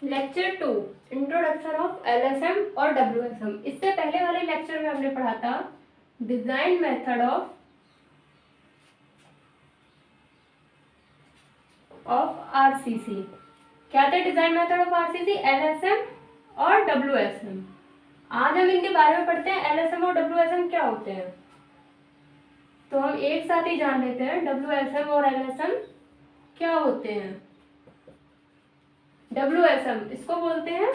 Lecture 2 introduction of LSM और डब्ल्यूएसएम। इससे पहले वाले लेक्चर में हमने पढ़ा था डिजाइन मेथड ऑफ आरसीसी। क्या था design method of RCC? LSM और डब्ल्यूएसएम। आज हम इनके बारे में पढ़ते हैं एलएसएम और डब्ल्यूएसएम क्या होते हैं। तो हम एक साथ ही जान लेते हैं डब्ल्यूएसएम और एलएसएम क्या होते हैं। डब्ल्यूएसएम इसको बोलते हैं,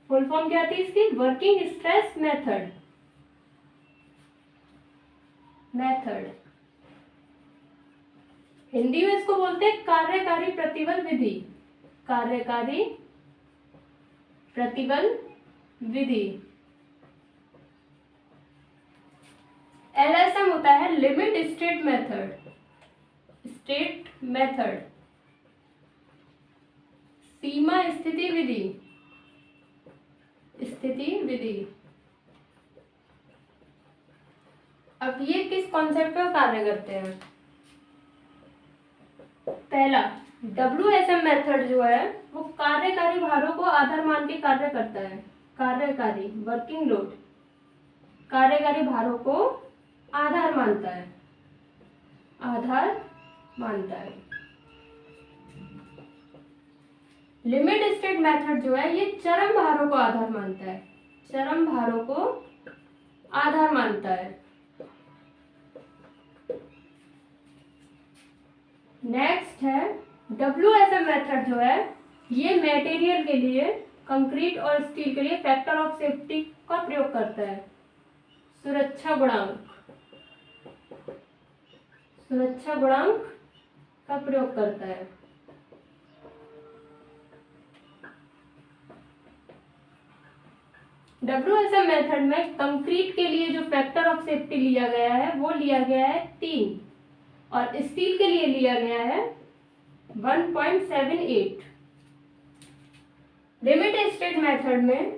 फुल फॉर्म क्या थी इसकी? Working stress method. हिंदी में इसको बोलते हैं कार्यकारी प्रतिबल विधि। कार्यकारी प्रतिबल विधि। एलएसएम होता है लिमिट स्टेट मेथड। सीमा स्थिति विधि। अब ये किस कॉन्सेप्ट पर कार्य करते हैं? पहला, डब्ल्यूएसएम मेथड जो है वो कार्यकारी भारों को आधार मान के कार्य करता है। कार्यकारी वर्किंग लोड कार्यकारी भारों को आधार मानता है। लिमिट स्टेट मेथड जो है ये चरम भारों को आधार मानता है। नेक्स्ट है डब्ल्यूएसएम मेथड जो है ये मटेरियल के लिए, कंक्रीट और स्टील के लिए फैक्टर ऑफ सेफ्टी का प्रयोग करता है। सुरक्षा गुणांक का प्रयोग करता है। डब्ल्यूएसएम मेथड में कंक्रीट के लिए जो फैक्टर ऑफ सेफ्टी लिया गया है वो लिया गया है 3 और स्टील के लिए लिया गया है 1.78। लिमिट स्टेट मेथड में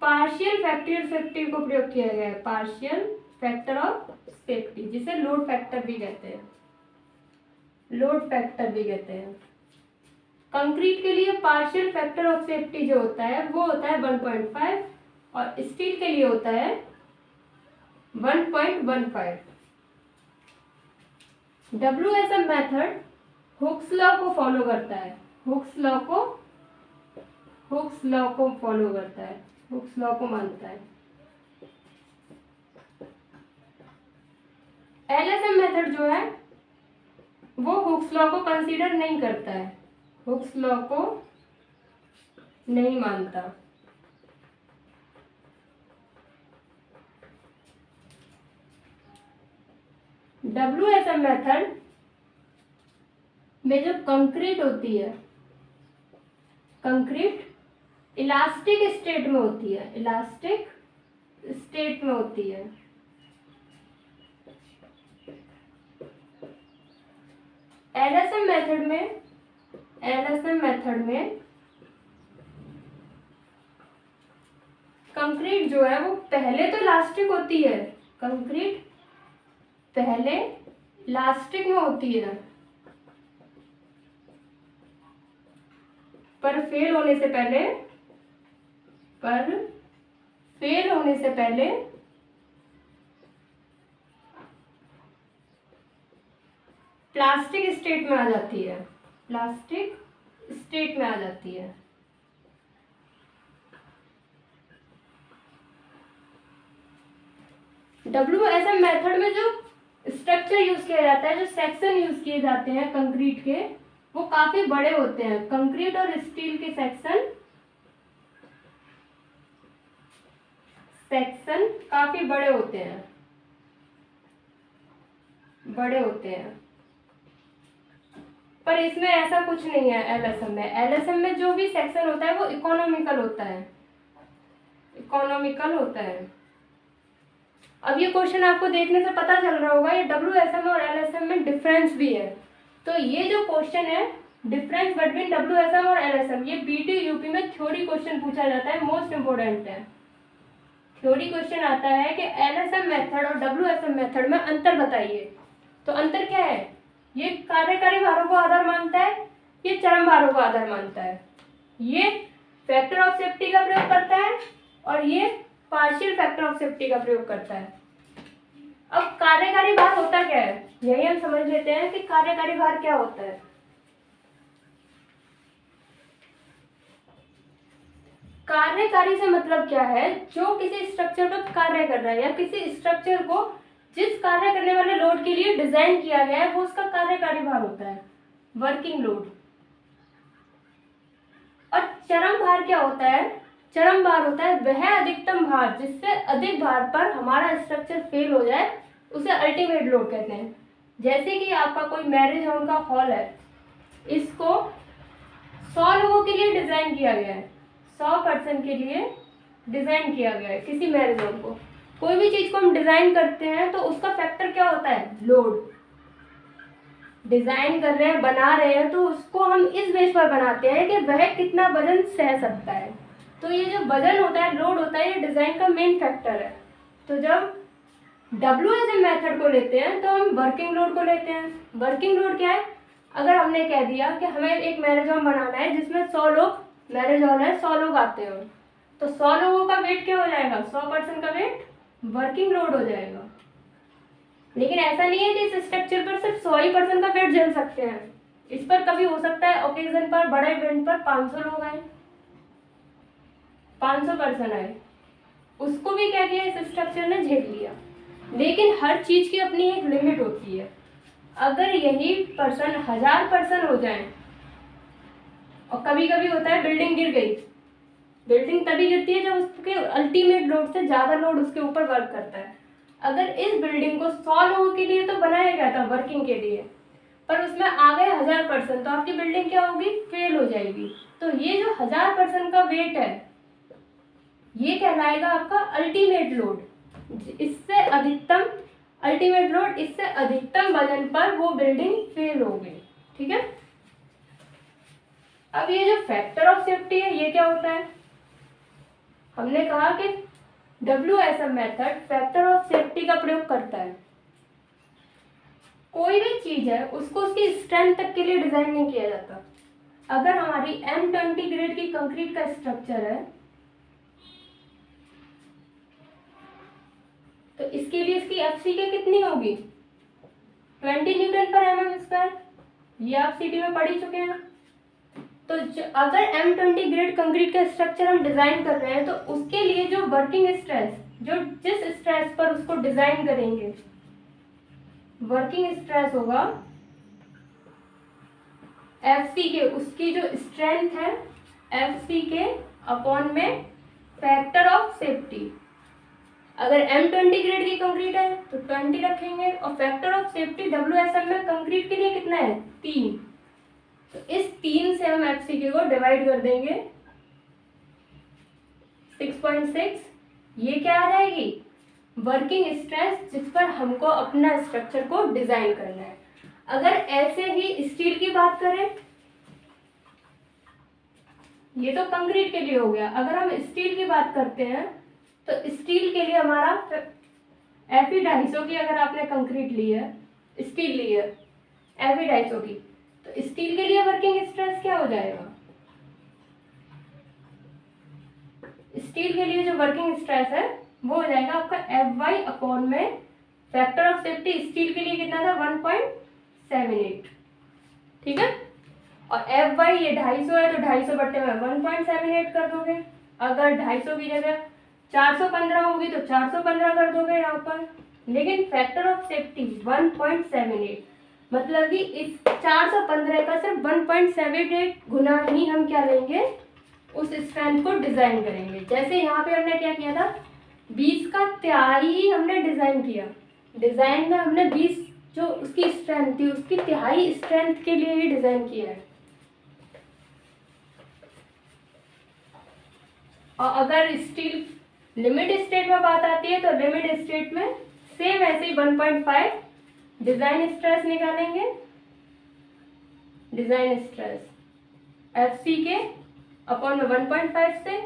पार्शियल फैक्टर ऑफ सेफ्टी को प्रयोग किया गया है। पार्शियल फैक्टर ऑफ सेफ्टी जिसे लोड फैक्टर भी कहते हैं। कंक्रीट के लिए पार्शियल फैक्टर ऑफ सेफ्टी जो होता है वो होता है 1.5 और स्टील के लिए होता है 1.15। डब्ल्यूएसएम मेथड हुक्स लॉ को फॉलो करता है। हुक्स लॉ को मानता है। एलएसएम मेथड जो है वो हुक्स लॉ को कंसीडर नहीं करता है। हुक्स लॉ को नहीं मानता। डब्ल्यूएसएम मेथड में जो कंक्रीट होती है, कंक्रीट इलास्टिक स्टेट में होती है। एलएसएम मेथड में कंक्रीट जो है वो पहले तो इलास्टिक होती है। कंक्रीट पहले इलास्टिक में होती है पर फेल होने से पहले प्लास्टिक स्टेट में आ जाती है। डब्ल्यूएसएम मेथड में जो स्ट्रक्चर यूज किया जाता है, जो सेक्शन यूज किए जाते हैं कंक्रीट के, वो काफी बड़े होते हैं। कंक्रीट और स्टील के सेक्शन काफी बड़े होते हैं। पर इसमें ऐसा कुछ नहीं है। एलएसएम में जो भी सेक्शन होता है वो इकोनॉमिकल होता है। अब ये क्वेश्चन आपको देखने से पता चल रहा होगा ये डब्ल्यूएसएम और एलएसएम में डिफरेंस भी है। तो ये जो क्वेश्चन है डिफरेंस बिटवीन डब्ल्यूएसएम और एलएसएम, ये बीटी यूपी में थ्योरी क्वेश्चन पूछा जाता है, मोस्ट इंपोर्टेंट है। थ्योरी क्वेश्चन आता है कि एलएसएम मेथड और डब्ल्यूएसएम मेथड में अंतर बताइए। तो अंतर क्या है? ये कार्यकारी भारों को आधार मानता है, ये चरम भारों को आधार मानता है। ये फैक्टर ऑफ सेफ्टी का प्रयोग करता है और ये पार्शियल फैक्टर ऑफ सेफ्टी का प्रयोग करता है। अब कार्यकारी भार होता क्या है, यही हम समझ लेते हैं कि कार्यकारी भार क्या होता है। कार्यकारी से मतलब क्या है, जो किसी स्ट्रक्चर पर कार्य कर रहा है या किसी स्ट्रक्चर को जिस कार्य करने वाले लोड के लिए डिजाइन किया गया है वो उसका कार्यकारी भार होता है, वर्किंग लोड। और चरम भार क्या होता है, चरम भार होता है वह अधिकतम भार जिससे अधिक भार पर हमारा स्ट्रक्चर फेल हो जाए, उसे अल्टीमेट लोड कहते हैं। जैसे कि आपका कोई मैरिज होम का हॉल है, इसको 100 लोगों के लिए डिजाइन किया गया है, 100 पर्सन के लिए डिजाइन किया गया है किसी मैरिज होम को। कोई भी चीज को हम डिजाइन करते हैं तो उसका फैक्टर क्या होता है, लोड। डिजाइन कर रहे हैं, बना रहे हैं, तो उसको हम इस बेस पर बनाते हैं कि वह कितना वजन सह सकता है। तो ये जो वजन होता है, लोड होता है, ये डिजाइन का मेन फैक्टर है। तो जब WSM मेथड को लेते हैं तो हम वर्किंग लोड को लेते हैं। वर्किंग लोड क्या है, अगर हमने कह दिया कि हमें एक मैरिज हॉल बनाना है जिसमें 100 लोग, मैरिज हॉल है 100 लोग आते हैं, तो 100 लोगों का वेट क्या हो जाएगा, 100% का वेट वर्किंग लोड हो जाएगा। लेकिन ऐसा नहीं है कि इस स्ट्रक्चर पर सिर्फ 100 ही पर्सन का वेट झेल सकते हैं। इस पर कभी हो सकता है ओकेजन पर, बड़े इवेंट पर 500 लोग आए, 500 पर्सन आए, उसको भी क्या किया, इस स्ट्रक्चर ने झेल लिया। लेकिन हर चीज की अपनी एक लिमिट होती है। अगर यही पर्सन 1000 पर्सन हो जाए, और कभी कभी होता है बिल्डिंग गिर गई, बिल्डिंग तभी गिरती है जब उसके अल्टीमेट लोड से ज्यादा लोड उसके ऊपर वर्क करता है। अगर इस बिल्डिंग को 100 लोगों के लिए तो बनाया गया था वर्किंग के लिए, पर उसमें आ गए 1000 पर्सन, तो आपकी बिल्डिंग क्या होगी, फेल हो जाएगी। तो ये जो 1000 पर्सन का वेट है, ये कहलाएगा आपका अल्टीमेट लोड। इससे अधिकतम अल्टीमेट लोड, इससे अधिकतम वजन पर वो बिल्डिंग फेल हो गई। ठीक है। अब ये जो फैक्टर ऑफ सेफ्टी है, ये क्या होता है, हमने कहा कि WSM method factor of safety का प्रयोग करता है। कोई भी चीज है उसको उसकी स्ट्रेंथ तक के लिए डिजाइन नहीं किया जाता। अगर हमारी M20 ग्रेड की कंक्रीट का स्ट्रक्चर है, तो इसके लिए इसकी FCK कितनी होगी, 20 न्यूटन पर mm²। ये आप सिटी में पढ़ ही चुके हैं। तो अगर M20 ग्रेड कंक्रीट का स्ट्रक्चर हम डिजाइन कर रहे हैं, तो उसके लिए जो वर्किंग स्ट्रेस, जो जिस स्ट्रेस पर उसको डिजाइन करेंगे, वर्किंग स्ट्रेस होगा FCK, उसकी जो स्ट्रेंथ है FCK अपॉन में फैक्टर ऑफ सेफ्टी। अगर M20 ग्रेड की कंक्रीट है तो 20 रखेंगे, और फैक्टर ऑफ सेफ्टी WSM में कंक्रीट के लिए कितना है, 3। तो इस 3 से हम FCK को डिवाइड कर देंगे 6.6। ये क्या आ जाएगी, वर्किंग स्ट्रेस जिस पर हमको अपना स्ट्रक्चर को डिजाइन करना है। अगर ऐसे ही स्टील की बात करें, ये तो कंक्रीट के लिए हो गया। अगर हम स्टील की बात करते हैं तो स्टील के लिए हमारा Fe 250 की, अगर आपने कंक्रीट ली है, स्टील ली है Fe 250 की, तो स्टील के लिए वर्किंग स्ट्रेस क्या हो जाएगा, स्टील के लिए जो वर्किंग स्ट्रेस है वो हो जाएगा आपका Fy अपॉन में फैक्टर ऑफ सेफ्टी। स्टील के लिए कितना था, 1.78। ठीक है। और Fy ये 250 है, तो 250 बट्टे में 1.78 कर दोगे। अगर 250 की जगह 415 होगी तो 415 कर दोगे यहाँ पर। लेकिन फैक्टर ऑफ सेफ्टी 1.78, मतलब कि इस 415 का सिर्फ 1.78 गुना ही हम क्या लेंगे, उस स्ट्रेंथ को डिजाइन करेंगे। जैसे यहाँ पे हमने क्या किया था, 20 का तिहाई ही हमने डिजाइन किया। डिजाइन में हमने 20 जो उसकी स्ट्रेंथ थी, उसकी तिहाई स्ट्रेंथ के लिए ही डिजाइन किया है। और अगर स्टील लिमिट स्टेट में बात आती है, तो लिमिट स्टेट में सेम ऐसे ही 1.5 डिजाइन स्ट्रेस निकालेंगे। डिजाइन स्ट्रेस FCK अपॉन में 1.5 से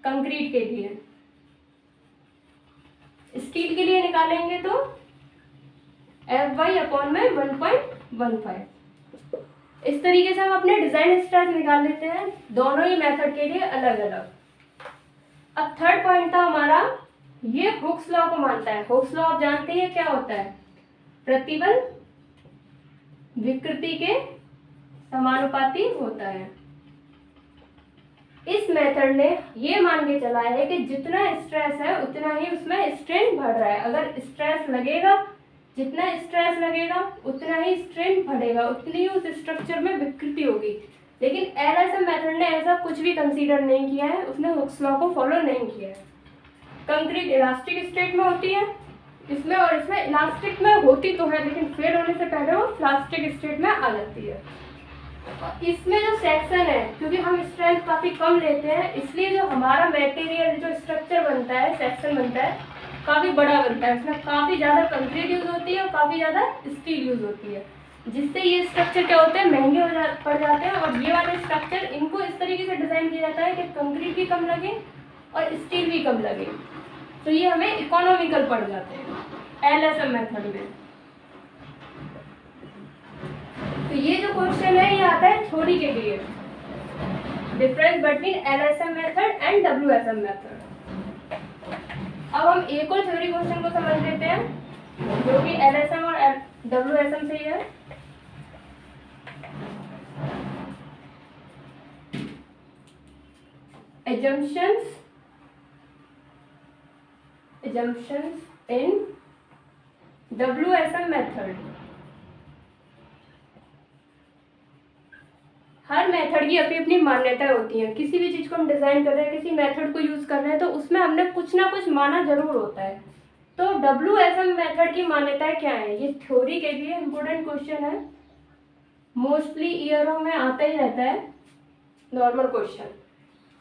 कंक्रीट के लिए। स्टील के लिए निकालेंगे तो Fy अपॉन में 1.15। इस तरीके से हम अपने डिजाइन स्ट्रेस निकाल लेते हैं दोनों ही मेथड के लिए अलग अलग। अब थर्ड पॉइंट था हमारा, ये हुक्स लॉ को मानता है। हुक्स लॉ आप जानते हैं क्या होता है, प्रतिबल विकृति के समानुपाती होता है। इस मेथड ने ये मान के चला है कि जितना स्ट्रेस है उतना ही उसमें स्ट्रेन बढ़ रहा है। अगर स्ट्रेस लगेगा, जितना स्ट्रेस लगेगा उतना ही स्ट्रेन बढ़ेगा, उतनी ही उस स्ट्रक्चर में विकृति होगी। लेकिन एलएसएम मेथड ने ऐसा कुछ भी कंसीडर नहीं किया है, उसने हुक्स लॉ को फॉलो नहीं किया है। कंक्रीट इलास्टिक स्टेट में होती है इसमें, और इसमें इलास्टिक में होती तो है लेकिन फेल होने से पहले वो प्लास्टिक स्टेट में आ जाती है। इसमें जो सेक्शन है, क्योंकि हम स्ट्रेंथ काफ़ी कम लेते हैं इसलिए जो हमारा मटेरियल जो स्ट्रक्चर बनता है, सेक्शन बनता है, काफ़ी बड़ा बनता है। उसमें काफ़ी ज़्यादा कंक्रीट यूज़ होती है और काफ़ी ज़्यादा स्टील यूज़ होती है, जिससे ये स्ट्रक्चर क्या होते हैं, महंगे पड़ जाते हैं। और ये वाले स्ट्रक्चर इनको इस तरीके से डिज़ाइन किया जाता है कि कंक्रीट भी कम लगे और स्टील भी कम लगे, तो ये हमें इकोनॉमिकल पड़ जाते हैं एलएसएम मेथड में। तो ये जो क्वेश्चन है ये आता है थ्योरी के लिए, difference between LSM method and WSM method. अब हम एक और थ्योरी क्वेश्चन को समझ लेते हैं जो कि एलएसएम और डब्ल्यूएसएम से ही है। assumptions in WSM method. Her method की अपनी अपनी मान्यताएं होती हैं। किसी भी चीज़ को हम डिज़ाइन कर रहे हैं, किसी मेथड को यूज़ कर रहे हैं, तो उसमें हमने कुछ ना कुछ माना जरूर होता है। तो WSM मेथड की मान्यताएं क्या है, ये थ्योरी के लिए इम्पोर्टेंट क्वेश्चन है, मोस्टली ईयरों में आता ही रहता है नॉर्मल क्वेश्चन।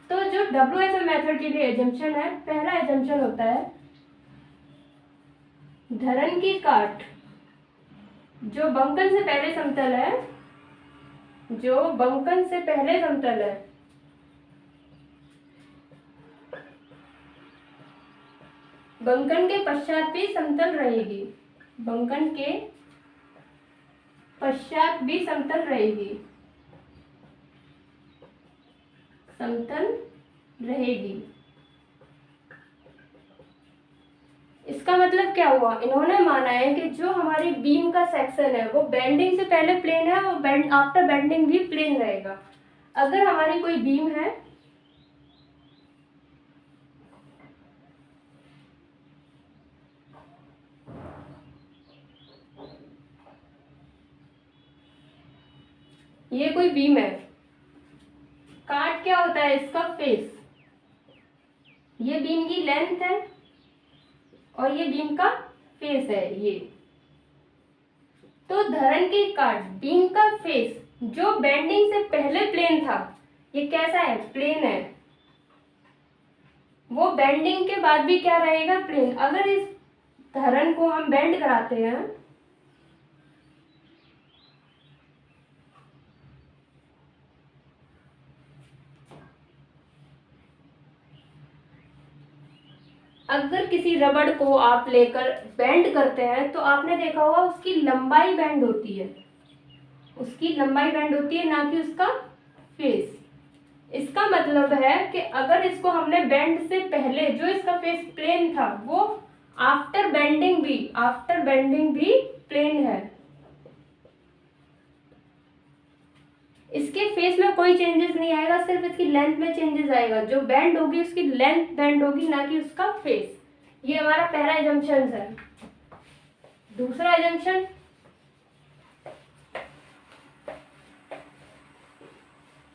तो जो WSM मेथड के लिए एजम्पशन है, पहला एजम्पशन होता है धरन की काट जो बंकन से पहले समतल है, जो बंकन से पहले समतल है, बंकन के पश्चात भी समतल रहेगी, बंकन के पश्चात भी समतल रहेगी, समतल रहेगी। इसका मतलब क्या हुआ, इन्होंने माना है कि जो हमारी बीम का सेक्शन है वो बेंडिंग से पहले प्लेन है और आफ्टर बेंडिंग भी प्लेन रहेगा। अगर हमारी कोई बीम है ये कोई बीम है, काट क्या होता है इसका फेस, ये बीम की लेंथ है और ये बीम का फेस है ये। तो धरन की काट, बीम का फेस जो बेंडिंग से पहले प्लेन था, ये कैसा है, प्लेन है। वो बेंडिंग के बाद भी क्या रहेगा, प्लेन। अगर इस धरन को हम बेंड कराते हैं अगर किसी रबड़ को आप लेकर बेंड करते हैं तो आपने देखा होगा उसकी लंबाई बेंड होती है, उसकी लंबाई बेंड होती है, ना कि उसका फेस। इसका मतलब है कि अगर इसको हमने बेंड से पहले जो इसका फेस प्लेन था वो आफ्टर बेंडिंग भी प्लेन है, इसके फेस में कोई चेंजेस नहीं आएगा, सिर्फ इसकी लेंथ में चेंजेस आएगा। जो बेंड होगी उसकी लेंथ बेंड होगी, ना कि उसका फेस। ये हमारा पहला एजम्पशन है। दूसरा एजम्पशन,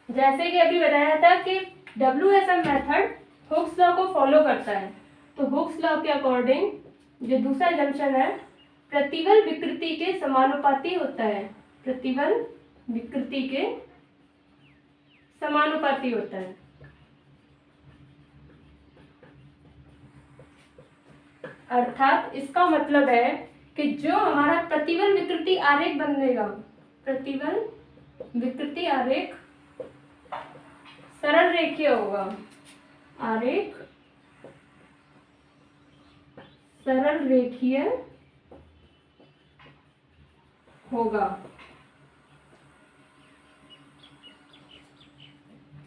जैसे कि अभी बताया था कि WSM मेथड हुक्स लॉ को फॉलो करता है, तो हुक्स लॉ के अकॉर्डिंग जो दूसरा एजम्पशन है, प्रतिबल विकृति के समानुपाती होता है, प्रतिबल विकृति के समानुपाती होता है। अर्थात इसका मतलब है कि जो हमारा प्रतिबल विकृति आरेख बनेगा, प्रतिबल विकृति आरेख सरल रेखीय होगा, आरेख सरल रेखीय होगा।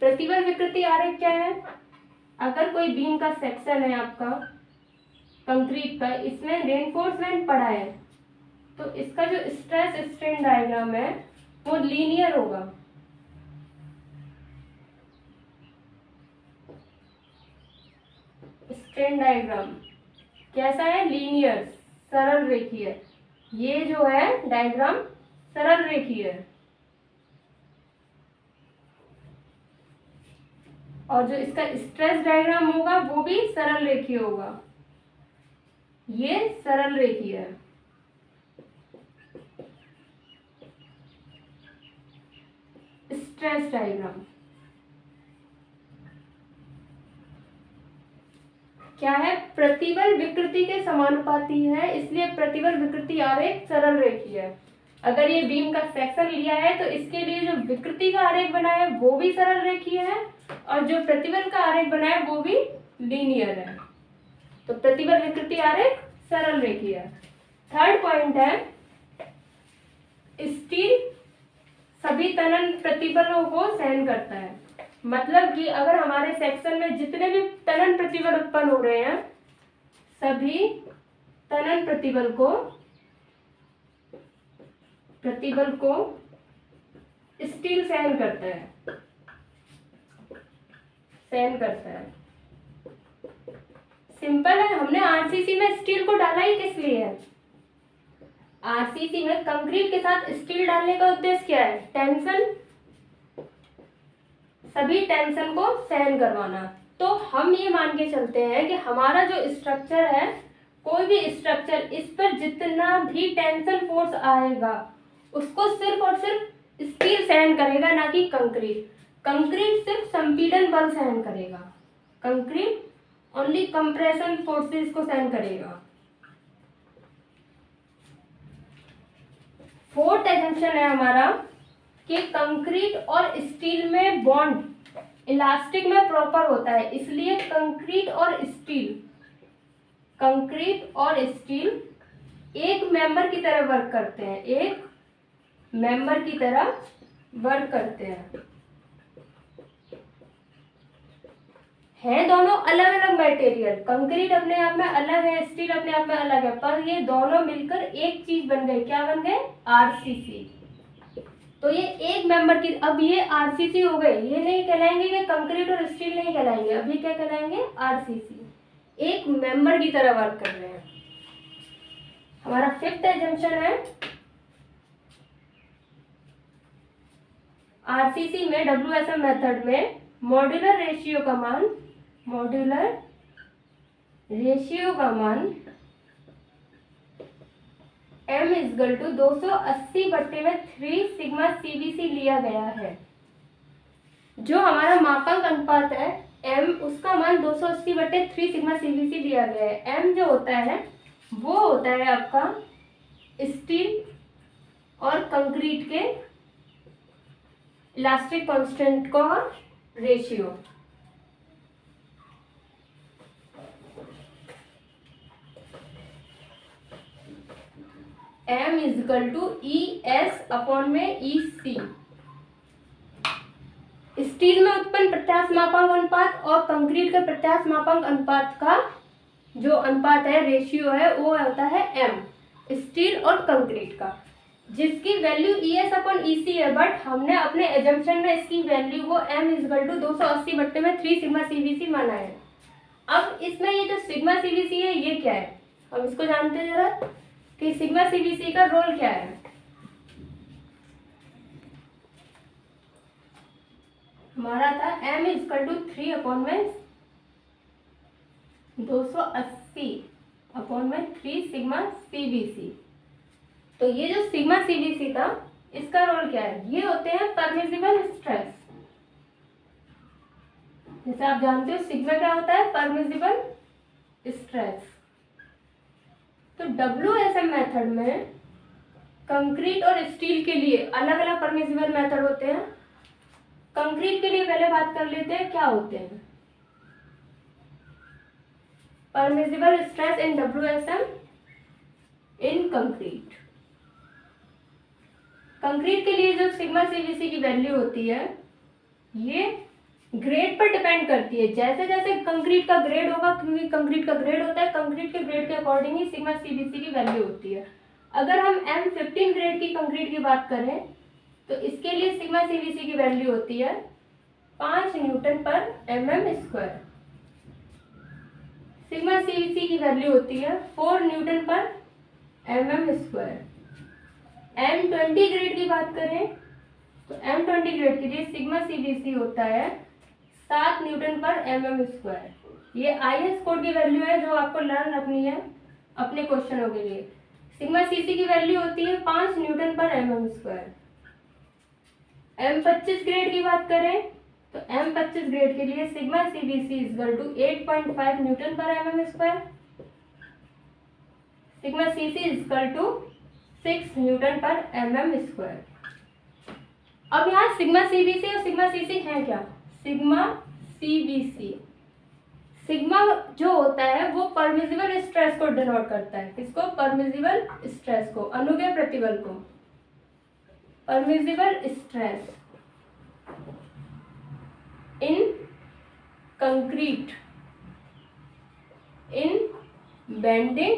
प्रतिबल विकृति आरेख क्या है? अगर कोई बीम का सेक्शन है आपका कंक्रीट का, इसमें रेनफोर्समेंट पड़ा है, तो इसका जो स्ट्रेस स्ट्रेन डायग्राम है वो लीनियर होगा। स्ट्रेन डायग्राम कैसा है? लीनियर, सरल रेखीय। ये जो है डायग्राम सरल रेखीय है, और जो इसका स्ट्रेस डायग्राम होगा वो भी सरल रेखीय होगा। ये सरल रेखीय है। स्ट्रेस डायग्राम क्या है? प्रतिबल विकृति के समानुपाती है, इसलिए प्रतिबल विकृति आरेख सरल रेखीय है। अगर ये बीम का सेक्शन लिया है तो इसके लिए जो विकृति का आरेख बना है वो भी सरल रेखीय है, और जो प्रतिबल का आरेख बना है वो भी लीनियर है। तो प्रतिबल विकृति आरेख सरल रेखीय है। थर्ड पॉइंट है, स्टील सभी तनन प्रतिबलों को सहन करता है। मतलब कि अगर हमारे सेक्शन में जितने भी तनन प्रतिबल उत्पन्न हो रहे हैं, सभी तनन प्रतिबल को स्टील सहन करता है। सिंपल है, हमने आरसीसी में स्टील को डाला ही किस लिए है? आरसीसी में कंक्रीट के साथ स्टील डालने का उद्देश्य क्या है? टेंशन, सभी टेंशन को सहन करवाना। तो हम ये मान के चलते हैं कि हमारा जो स्ट्रक्चर है, कोई भी स्ट्रक्चर, इस पर जितना भी टेंशन फोर्स आएगा उसको सिर्फ और सिर्फ स्टील सहन करेगा, ना कि कंक्रीट। कंक्रीट सिर्फ संपीड़न बल सहन करेगा, कंक्रीट ओनली कंप्रेशन फोर्सेस को सहन करेगा। फोर्थ एजम्पशन है हमारा कि कंक्रीट और स्टील में बॉन्ड इलास्टिक में प्रॉपर होता है, इसलिए कंक्रीट और स्टील एक मेंबर की तरह वर्क करते हैं। हैं दोनों अलग अलग मटेरियल, कंक्रीट अपने आप में अलग है, स्टील अपने आप में अलग है, पर ये दोनों मिलकर एक चीज बन गए। क्या बन गए? आरसीसी। तो ये एक मेंबर की, अब ये आरसीसी हो गए, ये नहीं कहलाएंगे कि कंक्रीट और स्टील नहीं कहलाएंगे, अभी क्या कहलाएंगे? आरसीसी। एक मेंबर की तरह वर्क कर रहे हैं। हमारा फिफ्थ एजम्पशन है, आरसीसी में WSM मेथड में मॉड्यूलर रेशियो का मान m equal to 280/3 sigma CBC लिया गया है। जो हमारा मापांक अनुपात है m, उसका मान 280/3 सिग्मा CBC लिया गया है। m जो होता है वो होता है आपका स्टील और कंक्रीट के इलास्टिक कांस्टेंट का ratio. m equal to ES/EC। Steel में उत्पन्न प्रत्यास्थ मापांक अनुपात और कंक्रीट के प्रत्यास्थ मापांक अनुपात का जो अनुपात है, रेशियो है, वो होता है m, स्टील और कंक्रीट का, जिसकी वैल्यू ES/EC है। बट हमने अपने एजम्पशन में इसकी वैल्यू को m equal to 280/3 sigma CBC माना है। अब इसमें ये जो सिग्मा CBC है ये क्या है, हम इसको जानते हैं जरा कि सिग्मा CBC का रोल क्या है। हमारा था m equal to 3/280/3 sigma CBC। तो ये जो सिग्मा CBC था, इसका रोल क्या है? ये होते हैं परमिसिबल स्ट्रेस। जैसे आप जानते हो सिग्मा क्या होता है? Permissible stress. तो WSM मेथड में कंक्रीट और स्टील के लिए अलग अलग परमिसिबल मेथड होते हैं। कंक्रीट के लिए पहले बात कर लेते हैं क्या होते हैं। परमिसिबल स्ट्रेस इन WSM इन कंक्रीट। कंक्रीट के लिए जो सिग्मा CBC की वैल्यू होती है, ये ग्रेड पर डिपेंड करती है। जैसे जैसे कंक्रीट का ग्रेड होगा, क्योंकि कंक्रीट का ग्रेड होता है, कंक्रीट के ग्रेड के अकॉर्डिंग ही सिग्मा सीबीसी की वैल्यू होती है। अगर हम M15 ग्रेड की कंक्रीट की बात करें तो इसके लिए सिग्मा सीबीसी की वैल्यू होती है 5 न्यूटन पर mm²। सिग्मा सीबीसी की वैल्यू होती है 4 न्यूटन पर mm²। M20 ग्रेड की बात करें तो M20 ग्रेड के लिए सिग्मा सीबीसी होता है 7 न्यूटन पर mm²। ये IS कोड की वैल्यू है जो आपको लर्न रखनी है अपने क्वेश्चनों के लिए। सिग्मा सीसी की वैल्यू होती है 5 न्यूटन पर mm²। M25 ग्रेड की बात करें तो M25 ग्रेड के लिए sigma CBC equal to 8.5 newton पर mm²। Sigma CC equal to 6 newton पर mm²। अब यहाँ सिग्मा सीबीसी और सिग्मा सीसी है क्या? सिग्मा सीबीसी, सिग्मा जो होता है वो परमिसिबल स्ट्रेस को डिनोट करता है। किसको? परमिसिबल स्ट्रेस को, अनुमेय प्रतिबल को। Permissible stress in concrete in bending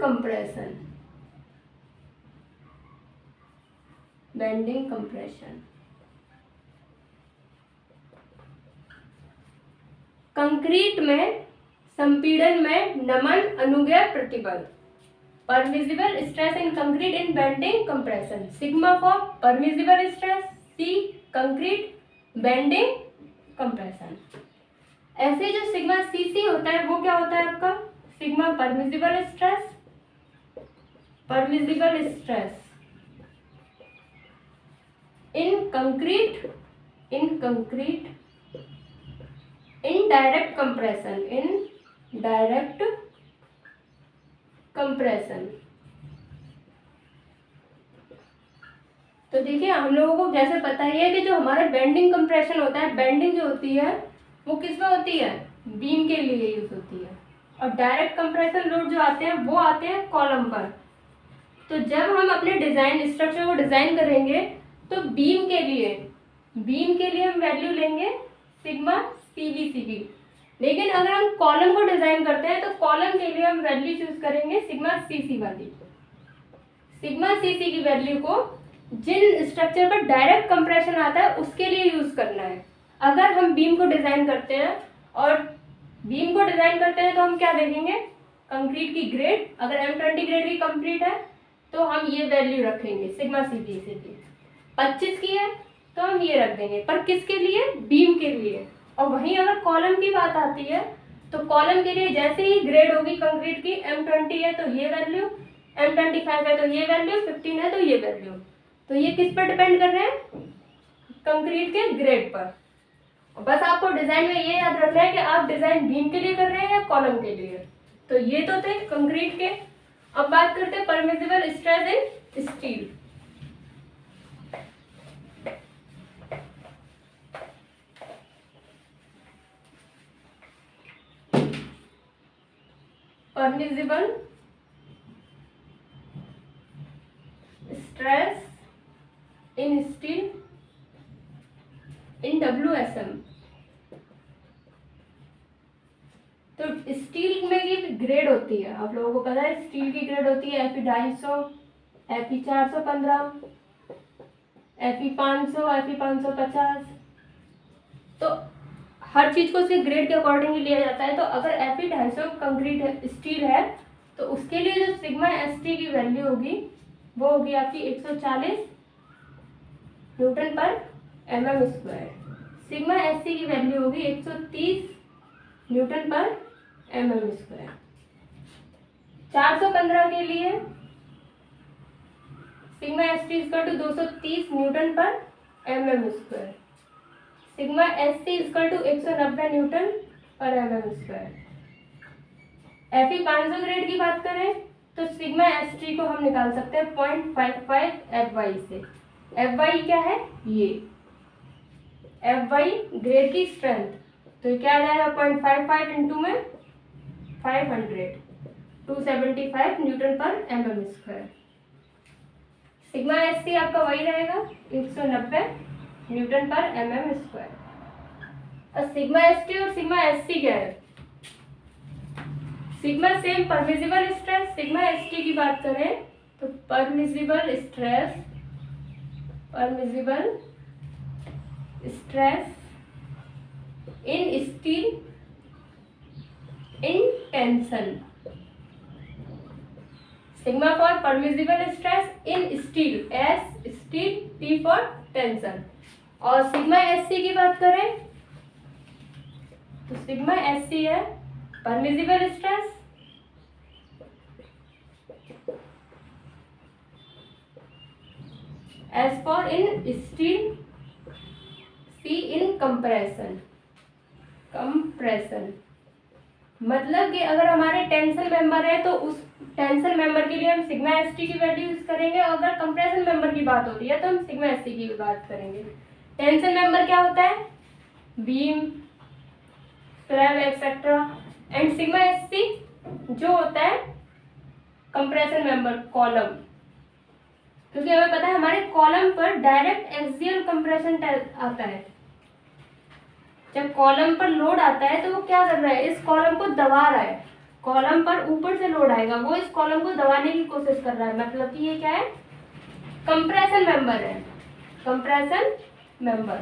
compression, bending compression. कंक्रीट में संपीड़न में नमन अनुग्रह प्रतिबल। Permissible stress in concrete in bending compression. Sigma for permissible stress, C concrete bending compression. ऐसे जो सिग्मा सीसी होता है वो क्या होता है आपका? Sigma permissible stress in concrete in direct compression. तो देखिए हम लोगों को जैसे पता ही है कि जो हमारा बेंडिंग कंप्रेशन होता है, बेंडिंग जो होती है वो किस में होती है? बीम के लिए यूज होती है। और डायरेक्ट कंप्रेशन लोड जो आते हैं वो आते हैं कॉलम पर। तो जब हम अपने डिजाइन स्ट्रक्चर को डिजाइन करेंगे तो बीम के लिए हम वैल्यू लेंगे सिग्मा सीबीसी की। लेकिन अगर हम कॉलम को डिजाइन करते हैं तो कॉलम के लिए हम वैल्यू चूज करेंगे सिग्मा सीसी वाली। सिग्मा सीसी की वैल्यू को जिन स्ट्रक्चर पर डायरेक्ट कंप्रेशन आता है उसके लिए यूज करना है। अगर हम बीम को डिजाइन करते हैं तो हम क्या देखेंगे? कंक्रीट की ग्रेड, अगर M20 ग्रेड की कंक्रीट है तो हम ये वैल्यू रखेंगे सिग्मा सीबीसी की। 25 की है तो हम ये रख देंगे, पर किसके लिए? बीम के लिए। और वहीं अगर कॉलम की बात आती है तो कॉलम के लिए जैसे ही ग्रेड होगी कंक्रीट की, M20 है तो ये वैल्यू, M25 है तो ये वैल्यू, 15 है तो ये वैल्यू। तो ये किस पर डिपेंड कर रहे हैं? कंक्रीट के ग्रेड पर। बस आपको डिजाइन में ये याद रखना है कि आप डिजाइन बीम के लिए कर रहे हैं या कॉलम के लिए। तो ये तो थे कंक्रीट के। अब बात करते हैं permissible stress in steel. Permissible stress in steel in WSM। तो स्टील में की ग्रेड होती है, आप लोगों को पता है स्टील की ग्रेड होती है Fe250, Fe415, Fe500, Fe550। तो हर चीज को उसके ग्रेड के अकॉर्डिंग लिया जाता है। तो अगर Fe250 कंक्रीट स्टील है तो उसके लिए जो सिग्मा ST की वैल्यू होगी वो होगी आपकी 140 न्यूटन पर mm²। सिग्मा SC की वैल्यू होगी 130 न्यूटन पर mm²। 415 के लिए sigma ST equal to 230 newton पर mm²। Sigma SC equal to 190 newton पर mm²। Fe500 ग्रेड की बात करें तो सिग्मा ST को हम निकाल सकते हैं 0.55 Fy से। Fy क्या है? ये Fy ग्रेड की स्ट्रेंथ, तो क्या आ जाएगा? 0.55 इंटू में 500, 275 न्यूटन पर mm²। सिग्मा एस सी आपका वही रहेगा 190 न्यूटन पर mm स्क्वायर। और सिग्मा एस टी और सिग्मा एस सी क्या है? Sigma same permissible stress, sigma S T की बात करें तो permissible stress in steel in tension. Sigma for permissible stress in steel, S steel, T for tension. और sigma S C की बात करें तो सिग्मा एस सी है permissible stress S for in steel, C in compression. मतलब कि अगर हमारे टेंशन मेंबर है तो उस टेंशन मेंबर के लिए हम सिग्मा एस टी की वैल्यू यूज करेंगे, और अगर कंप्रेशन मेंबर की बात होती है तो हम सिग्मा एस टी की बात करेंगे। टेंशन मेंबर क्या होता है? Beam, slab etcetera. And sigma S T जो होता है कंप्रेशन मेंबर, कॉलम। क्योंकि हमें पता है हमारे कॉलम पर डायरेक्ट एक्सियल कंप्रेशन आता है। जब कॉलम पर लोड आता है तो वो क्या कर रहा है? इस कॉलम को दबा रहा है। कॉलम पर ऊपर से लोड आएगा, वो इस कॉलम को दबाने की कोशिश कर रहा है। मतलब कि ये क्या है? कंप्रेशन मेंबर है, कंप्रेशन मेंबर।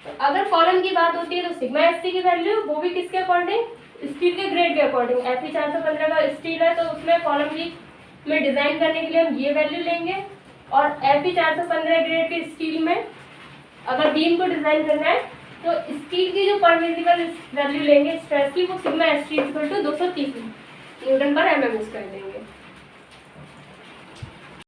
तो अगर कॉलम की बात होती है तो सिग्मा एस टी की वैल्यू, वो भी किसके अकॉर्डिंग? स्टील के ग्रेड के अकॉर्डिंग। Fe 415 का स्टील है तो उसमें कॉलम की में डिजाइन करने के लिए हम ये वैल्यू लेंगे, और Fe 415 ग्रेड के स्टील में अगर बीम को डिजाइन करना है तो स्टील की जो परमिसिबल वैल्यू लेंगे स्ट्रेस की, वो sigma S T equal to 230 newton पर mm स्क्वायर लेंगे।